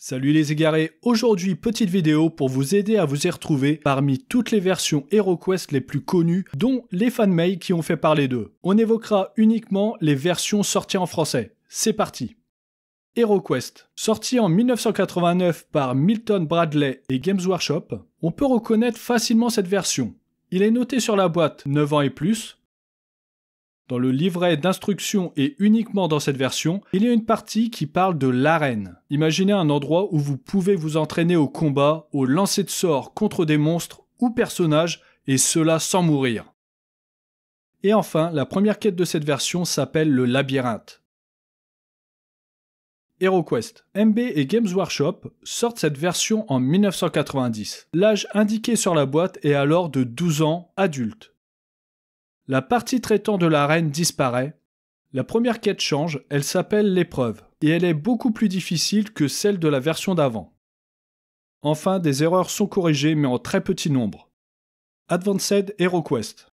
Salut les égarés, aujourd'hui petite vidéo pour vous aider à vous y retrouver parmi toutes les versions HeroQuest les plus connues, dont les fanmails qui ont fait parler d'eux. On évoquera uniquement les versions sorties en français. C'est parti. HeroQuest, sorti en 1989 par Milton Bradley et Games Workshop, on peut reconnaître facilement cette version. Il est noté sur la boîte 9 ans et plus. Dans le livret d'instructions et uniquement dans cette version, il y a une partie qui parle de l'arène. Imaginez un endroit où vous pouvez vous entraîner au combat, au lancer de sorts contre des monstres ou personnages, et cela sans mourir. Et enfin, la première quête de cette version s'appelle le labyrinthe. HeroQuest. MB et Games Workshop sortent cette version en 1990. L'âge indiqué sur la boîte est alors de 12 ans adulte. La partie traitant de l'arène disparaît. La première quête change, elle s'appelle l'épreuve, et elle est beaucoup plus difficile que celle de la version d'avant. Enfin, des erreurs sont corrigées mais en très petit nombre. Advanced HeroQuest.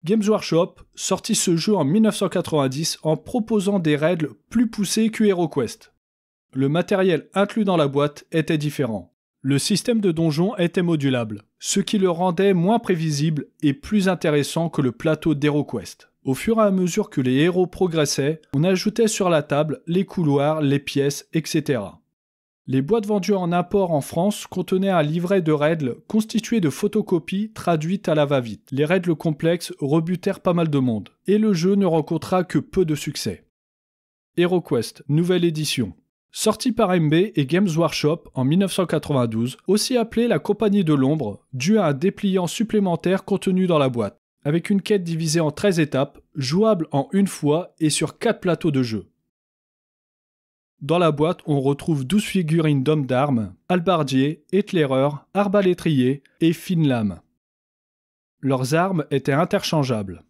Games Workshop sortit ce jeu en 1990 en proposant des règles plus poussées que HeroQuest. Le matériel inclus dans la boîte était différent. Le système de donjon était modulable, ce qui le rendait moins prévisible et plus intéressant que le plateau d'HeroQuest. Au fur et à mesure que les héros progressaient, on ajoutait sur la table les couloirs, les pièces, etc. Les boîtes vendues en import en France contenaient un livret de règles constitué de photocopies traduites à la va-vite. Les règles complexes rebutèrent pas mal de monde, et le jeu ne rencontra que peu de succès. HeroQuest, nouvelle édition. Sorti par MB et Games Workshop en 1992, aussi appelée la Compagnie de l'Ombre, due à un dépliant supplémentaire contenu dans la boîte, avec une quête divisée en 13 étapes, jouable en une fois et sur 4 plateaux de jeu. Dans la boîte, on retrouve 12 figurines d'hommes d'armes, hallebardiers, éclaireurs, arbalétriers et fines lames. Leurs armes étaient interchangeables.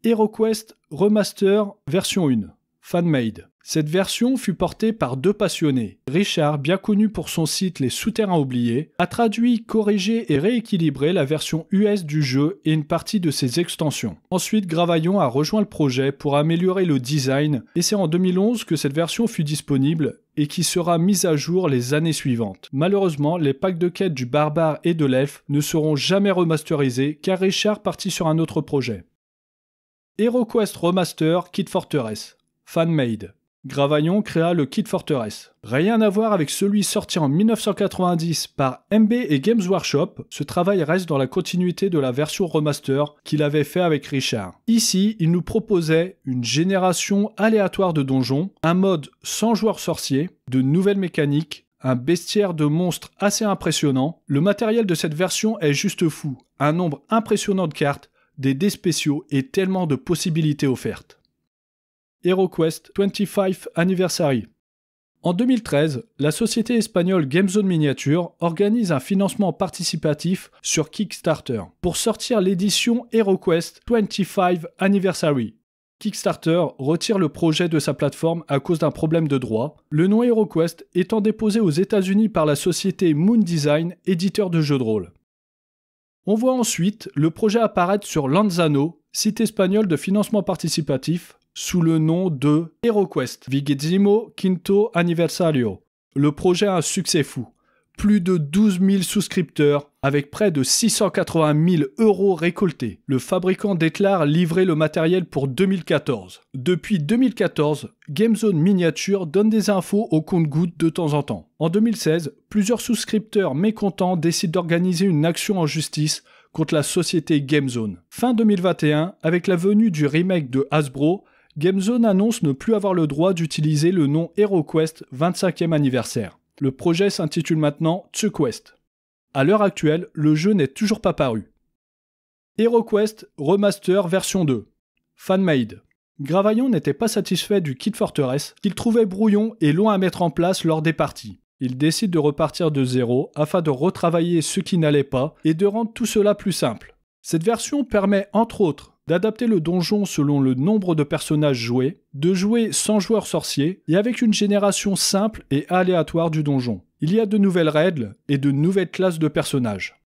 HeroQuest Remaster version 1, Fanmade. Cette version fut portée par deux passionnés. Richard, bien connu pour son site Les Souterrains Oubliés, a traduit, corrigé et rééquilibré la version US du jeu et une partie de ses extensions. Ensuite, Gravaillon a rejoint le projet pour améliorer le design et c'est en 2011 que cette version fut disponible et qui sera mise à jour les années suivantes. Malheureusement, les packs de quête du barbare et de l'elfe ne seront jamais remasterisés car Richard partit sur un autre projet. HeroQuest Remaster Kit Fortress, Fanmade. Gravaillon créa le Kit Fortress. Rien à voir avec celui sorti en 1990 par MB et Games Workshop, ce travail reste dans la continuité de la version remaster qu'il avait fait avec Richard. Ici, il nous proposait une génération aléatoire de donjons, un mode sans joueur sorcier, de nouvelles mécaniques, un bestiaire de monstres assez impressionnant. Le matériel de cette version est juste fou, un nombre impressionnant de cartes, des dés spéciaux et tellement de possibilités offertes. HeroQuest 25th Anniversary. En 2013, la société espagnole GameZone Miniature organise un financement participatif sur Kickstarter pour sortir l'édition HeroQuest 25th Anniversary. Kickstarter retire le projet de sa plateforme à cause d'un problème de droit, le nom HeroQuest étant déposé aux États-Unis par la société Moon Design, éditeur de jeux de rôle. On voit ensuite le projet apparaître sur Lanzano, site espagnol de financement participatif, sous le nom de HeroQuest 25º Anniversario. Le projet a un succès fou. Plus de 12 000 souscripteurs avec près de 680 000 € récoltés. Le fabricant déclare livrer le matériel pour 2014. Depuis 2014, GameZone Miniature donne des infos au compte-gouttes de temps en temps. En 2016, plusieurs souscripteurs mécontents décident d'organiser une action en justice contre la société GameZone. Fin 2021, avec la venue du remake de Hasbro, GameZone annonce ne plus avoir le droit d'utiliser le nom HeroQuest 25e anniversaire. Le projet s'intitule maintenant TheQuest. À l'heure actuelle, le jeu n'est toujours pas paru. HeroQuest Remaster version 2, Fanmade. Gravaillon n'était pas satisfait du Kit Fortress, qu'il trouvait brouillon et long à mettre en place lors des parties. Il décide de repartir de zéro afin de retravailler ce qui n'allait pas et de rendre tout cela plus simple. Cette version permet entre autres d'adapter le donjon selon le nombre de personnages joués, de jouer sans joueur sorcier et avec une génération simple et aléatoire du donjon. Il y a de nouvelles règles et de nouvelles classes de personnages.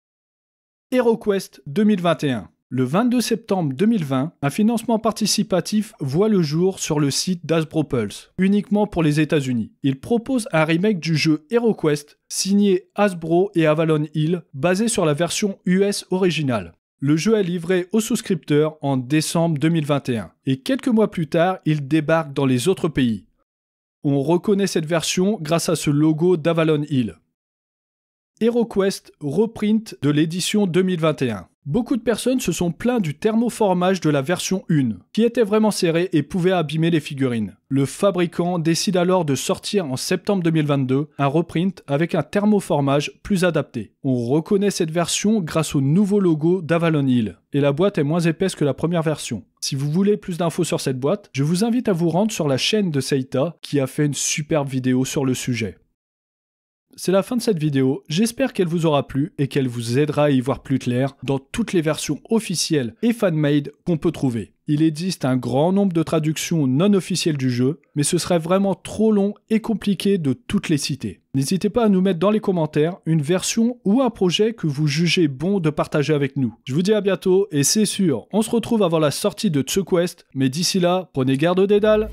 HeroQuest 2021. Le 22 septembre 2020, un financement participatif voit le jour sur le site d'Hasbro Pulse, uniquement pour les États-Unis. Il propose un remake du jeu HeroQuest, signé Hasbro et Avalon Hill, basé sur la version US originale. Le jeu est livré aux souscripteurs en décembre 2021, et quelques mois plus tard, il débarque dans les autres pays. On reconnaît cette version grâce à ce logo d'Avalon Hill. HeroQuest reprint de l'édition 2021. Beaucoup de personnes se sont plaints du thermoformage de la version 1, qui était vraiment serré et pouvait abîmer les figurines. Le fabricant décide alors de sortir en septembre 2022 un reprint avec un thermoformage plus adapté. On reconnaît cette version grâce au nouveau logo d'Avalon Hill, et la boîte est moins épaisse que la première version. Si vous voulez plus d'infos sur cette boîte, je vous invite à vous rendre sur la chaîne de Seita, qui a fait une superbe vidéo sur le sujet. C'est la fin de cette vidéo, j'espère qu'elle vous aura plu et qu'elle vous aidera à y voir plus clair dans toutes les versions officielles et fan-made qu'on peut trouver. Il existe un grand nombre de traductions non officielles du jeu, mais ce serait vraiment trop long et compliqué de toutes les citer. N'hésitez pas à nous mettre dans les commentaires une version ou un projet que vous jugez bon de partager avec nous. Je vous dis à bientôt et c'est sûr, on se retrouve avant la sortie de Tsuquest, mais d'ici là, prenez garde aux dédales.